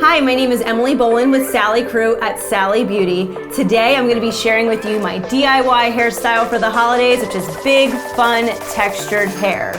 Hi, my name is Emily Bolin with Sally Crew at Sally Beauty. Today I'm going to be sharing with you my DIY hairstyle for the holidays, which is big, fun, textured hair.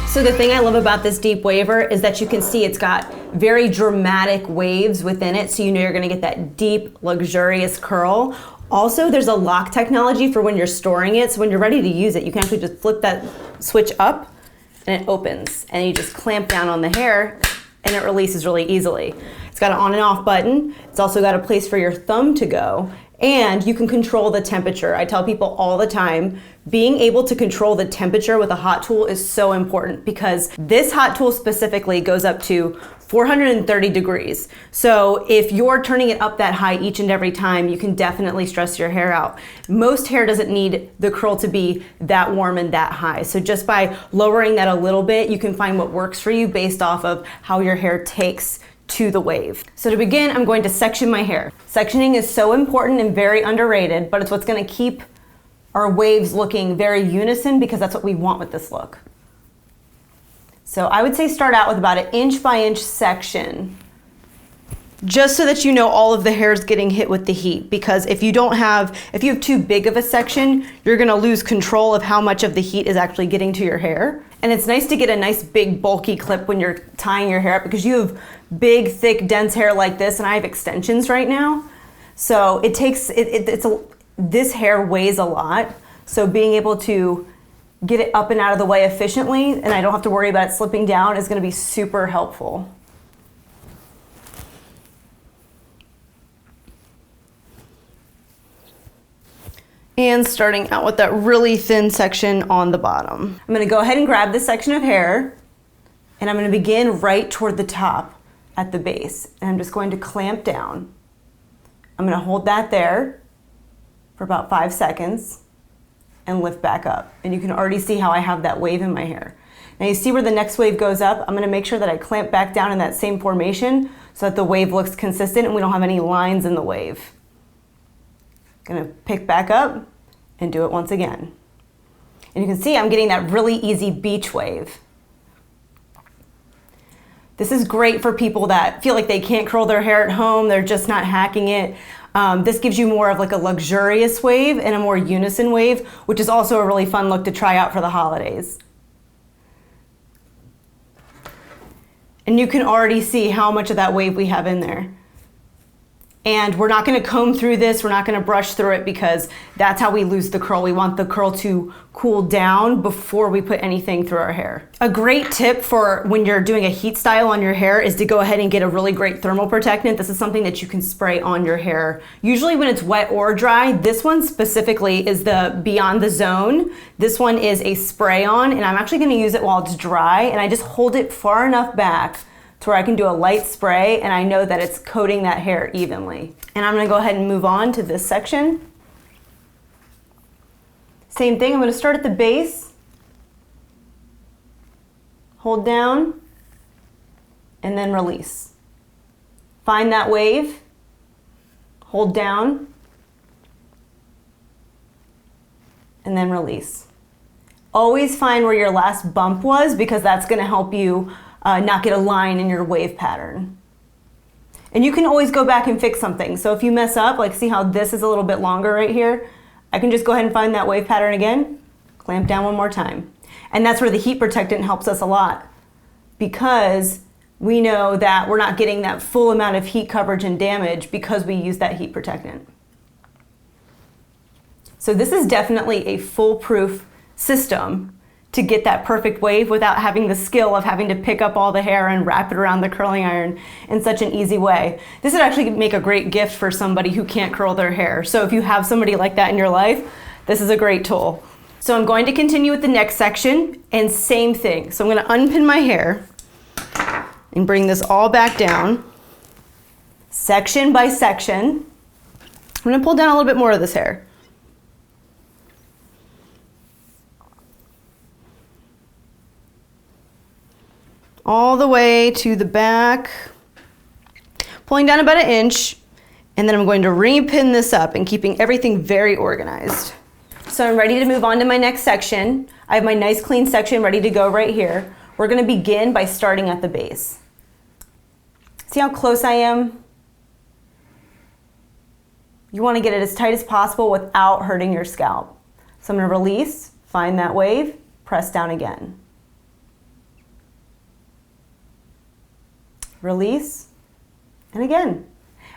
So the thing I love about this deep waver is that you can see it's got very dramatic waves within it, so you know you're going to get that deep, luxurious curl. Also, there's a lock technology for when you're storing it, so when you're ready to use it, you can actually just flip that switch up and it opens, and you just clamp down on the hair and it releases really easily. It's got an on and off button. It's also got a place for your thumb to go, and you can control the temperature. I tell people all the time, being able to control the temperature with a hot tool is so important, because this hot tool specifically goes up to 430 degrees. So if you're turning it up that high each and every time, you can definitely stress your hair out. Most hair doesn't need the curl to be that warm and that high. So just by lowering that a little bit, you can find what works for you based off of how your hair takes to the wave. So to begin, I'm going to section my hair. Sectioning is so important and very underrated, but it's what's going to keep our waves looking very unison, because that's what we want with this look. So I would say start out with about an inch by inch section, just so that you know all of the hair is getting hit with the heat, because if you have too big of a section, you're gonna lose control of how much of the heat is actually getting to your hair. And it's nice to get a nice big bulky clip when you're tying your hair up, because you have big, thick, dense hair like this, and I have extensions right now. So this hair weighs a lot. So being able to get it up and out of the way efficiently, and I don't have to worry about it slipping down, is gonna be super helpful. And starting out with that really thin section on the bottom. I'm gonna go ahead and grab this section of hair, and I'm gonna begin right toward the top at the base. And I'm just going to clamp down. I'm gonna hold that there for about 5 seconds and lift back up. And you can already see how I have that wave in my hair. Now you see where the next wave goes up? I'm gonna make sure that I clamp back down in that same formation so that the wave looks consistent and we don't have any lines in the wave. Gonna pick back up and do it once again. And you can see I'm getting that really easy beach wave. This is great for people that feel like they can't curl their hair at home, they're just not hacking it. This gives you more of like a luxurious wave and a more unison wave, which is also a really fun look to try out for the holidays. And you can already see how much of that wave we have in there. And we're not gonna comb through this, we're not gonna brush through it, because that's how we lose the curl. We want the curl to cool down before we put anything through our hair. A great tip for when you're doing a heat style on your hair is to go ahead and get a really great thermal protectant. This is something that you can spray on your hair, usually when it's wet or dry. This one specifically is the Beyond the Zone. This one is a spray on, and I'm actually gonna use it while it's dry, and I just hold it far enough back to where I can do a light spray and I know that it's coating that hair evenly. And I'm gonna go ahead and move on to this section. Same thing, I'm gonna start at the base, hold down, and then release. Find that wave, hold down, and then release. Always find where your last bump was, because that's gonna help you not get a line in your wave pattern. And you can always go back and fix something. So if you mess up, like see how this is a little bit longer right here, I can just go ahead and find that wave pattern again, clamp down one more time. And that's where the heat protectant helps us a lot, because we know that we're not getting that full amount of heat coverage and damage because we use that heat protectant. So this is definitely a foolproof system to get that perfect wave without having the skill of having to pick up all the hair and wrap it around the curling iron in such an easy way. This would actually make a great gift for somebody who can't curl their hair. So if you have somebody like that in your life, this is a great tool. So I'm going to continue with the next section, and same thing. So I'm going to unpin my hair and bring this all back down, section by section. I'm going to pull down a little bit more of this hair. All the way to the back, pulling down about 1 inch, and then I'm going to repin this up and keeping everything very organized. So I'm ready to move on to my next section. I have my nice clean section ready to go right here. We're gonna begin by starting at the base. See how close I am? You wanna get it as tight as possible without hurting your scalp. So I'm gonna release, find that wave, press down again. Release, and again.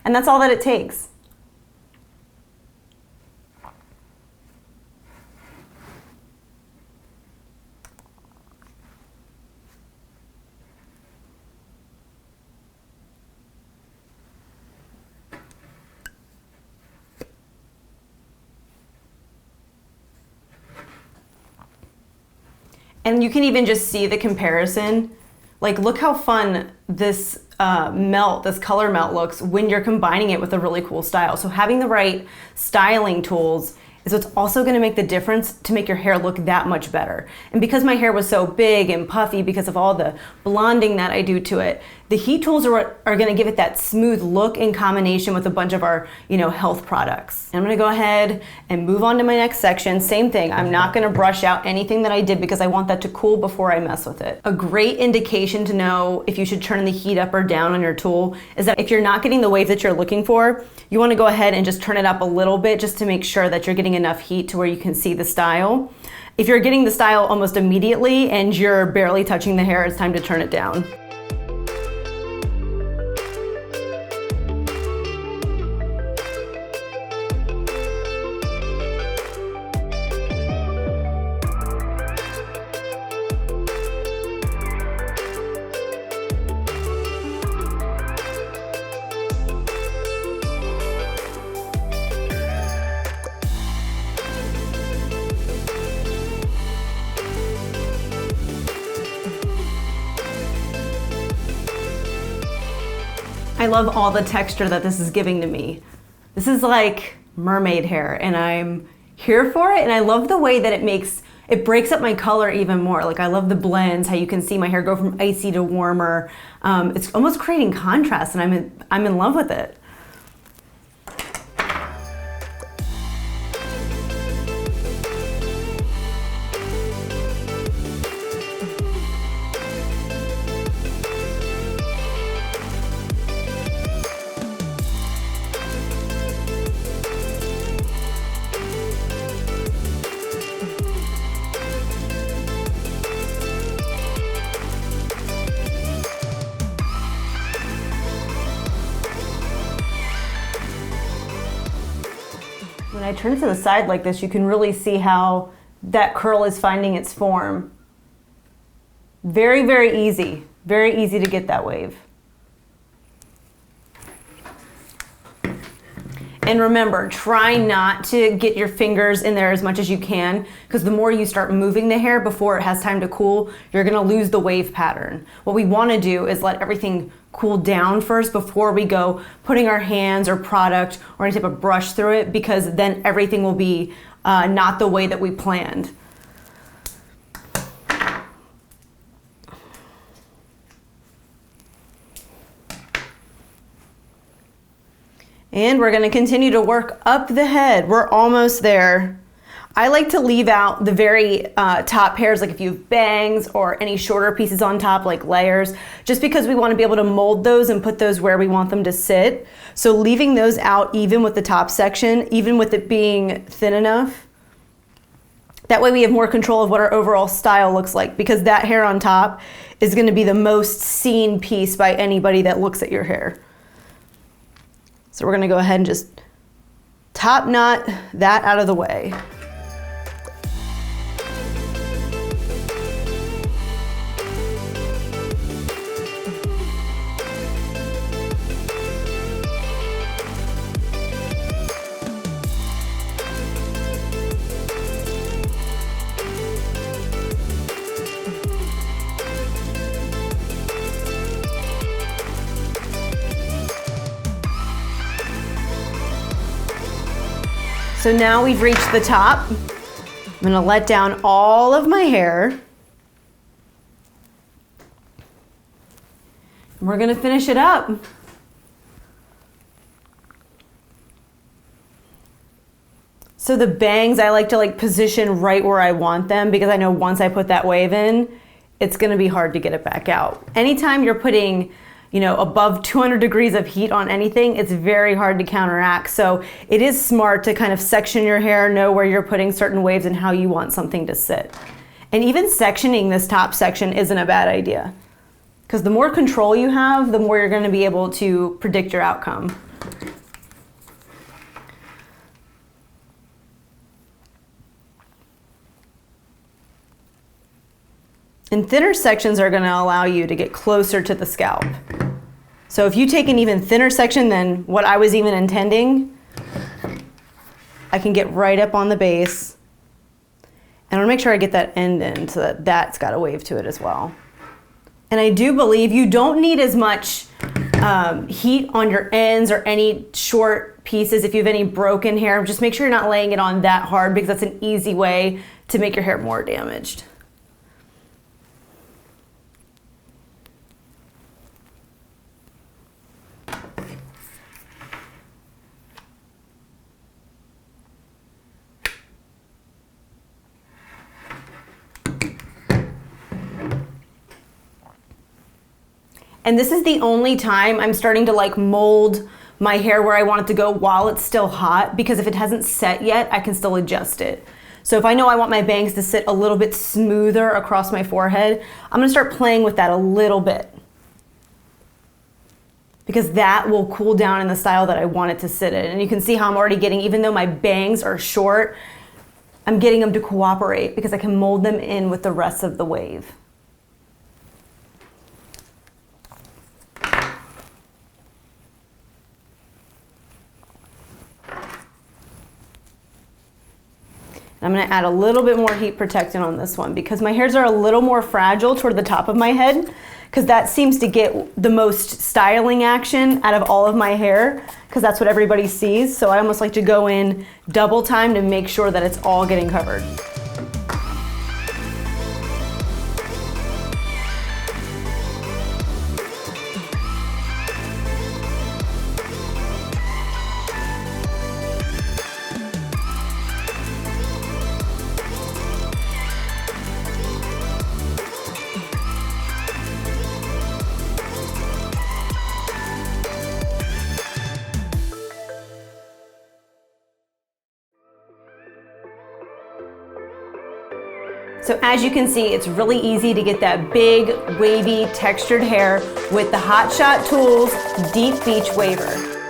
And that's all that it takes. And you can even just see the comparison. Like, look how fun this this color melt looks when you're combining it with a really cool style. So having the right styling tools is what's also gonna make the difference to make your hair look that much better. And because my hair was so big and puffy because of all the blonding that I do to it, the heat tools are what are gonna give it that smooth look in combination with a bunch of our, health products. And I'm gonna go ahead and move on to my next section. Same thing, I'm not gonna brush out anything that I did because I want that to cool before I mess with it. A great indication to know if you should turn the heat up or down on your tool is that if you're not getting the wave that you're looking for, you wanna go ahead and just turn it up a little bit just to make sure that you're getting enough heat to where you can see the style. If you're getting the style almost immediately and you're barely touching the hair, it's time to turn it down. I love all the texture that this is giving to me. This is like mermaid hair and I'm here for it, and I love the way that it breaks up my color even more. Like, I love the blends, how you can see my hair go from icy to warmer. It's almost creating contrast and I'm in love with it. When I turn it to the side like this, you can really see how that curl is finding its form. Very, very easy to get that wave. And remember, try not to get your fingers in there as much as you can, because the more you start moving the hair before it has time to cool, you're gonna lose the wave pattern. What we wanna do is let everything cool down first before we go putting our hands or product or any type of brush through it, because then everything will be not the way that we planned. And we're gonna continue to work up the head. We're almost there. I like to leave out the very top hairs, like if you have bangs or any shorter pieces on top, like layers, just because we wanna be able to mold those and put those where we want them to sit. So leaving those out even with the top section, even with it being thin enough, that way we have more control of what our overall style looks like, because that hair on top is gonna be the most seen piece by anybody that looks at your hair. So we're gonna go ahead and just top knot that out of the way. So now we've reached the top. I'm gonna let down all of my hair. And we're gonna finish it up. So the bangs, I like to like position right where I want them because I know once I put that wave in, it's gonna be hard to get it back out. Anytime you're putting, you know, above 200 degrees of heat on anything, it's very hard to counteract. So it is smart to kind of section your hair, know where you're putting certain waves and how you want something to sit. And even sectioning this top section isn't a bad idea, because the more control you have, the more you're gonna be able to predict your outcome. And thinner sections are going to allow you to get closer to the scalp. So if you take an even thinner section than what I was even intending, I can get right up on the base. And I want to make sure I get that end in so that that's got a wave to it as well. And I do believe you don't need as much heat on your ends or any short pieces. If you have any broken hair, just make sure you're not laying it on that hard, because that's an easy way to make your hair more damaged. And this is the only time I'm starting to like mold my hair where I want it to go while it's still hot, because if it hasn't set yet, I can still adjust it. So if I know I want my bangs to sit a little bit smoother across my forehead, I'm gonna start playing with that a little bit, because that will cool down in the style that I want it to sit in. And you can see how I'm already getting, even though my bangs are short, I'm getting them to cooperate because I can mold them in with the rest of the wave. I'm gonna add a little bit more heat protectant on this one because my hairs are a little more fragile toward the top of my head, because that seems to get the most styling action out of all of my hair, because that's what everybody sees. So I almost like to go in double time to make sure that it's all getting covered. So as you can see, it's really easy to get that big, wavy, textured hair with the Hot Shot Tools Deep Beach Waver.